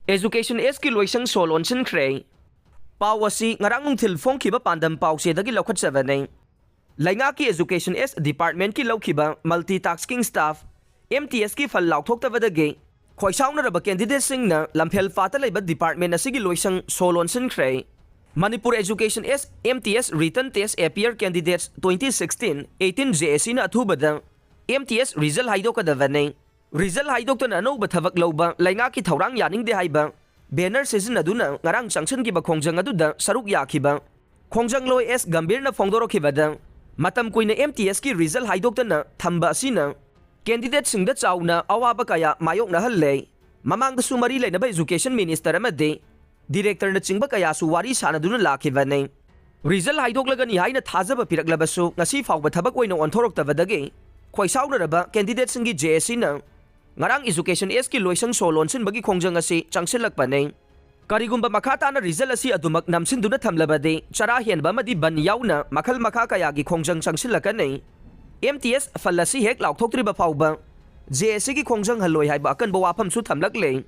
Education S ki Loishang so Lonsinkhre. Pau asi ngarang nungthil phongkhiba pandam pau sedagi lokhatchabane. Lainga ki Education S Department ki lokhiba multitasking staff MTS ki phal laukthoktabadagi khoisaungna raba candidate singna lamphel fata leiba department asigi Loishang so Lonsinkhre. Manipur Education S MTS Written Test Appear Candidates 2016 18 JSC na athubada MTS result haidokadavane. Result haidokna anouba thabak lauba lainga ki thaurang yaningde haiba banner sizinaduna ngarang changchen ki ba khongjang aduda saruk yakhiba khongjang loi S gambir na phongdorokhibada matam kuina MTS ki result haidokna thamba asina candidate singda chauna awaba kaya mayokna halle mamang da sumari leina ba education minister amade director na chingba kaya su wari sanaduna lakhibane result haidoklagani haina thajaba piraklabasu ngasi fawba thabak oina onthoroktabadagi khoisauna raba candidate singi JSC na ngarang Education S ki Loishang so Lonsin bagi khongjang asi changsilakpane karigumba makhata na result asi adumak namsinduna thamlabade chara henba madi ban yauna makhal makha kaya gi khongjang changsilakane MTS falasi hek laukthoktriba phawba JSC ki khongjang haloi haiba akan bo wafam su thamlak le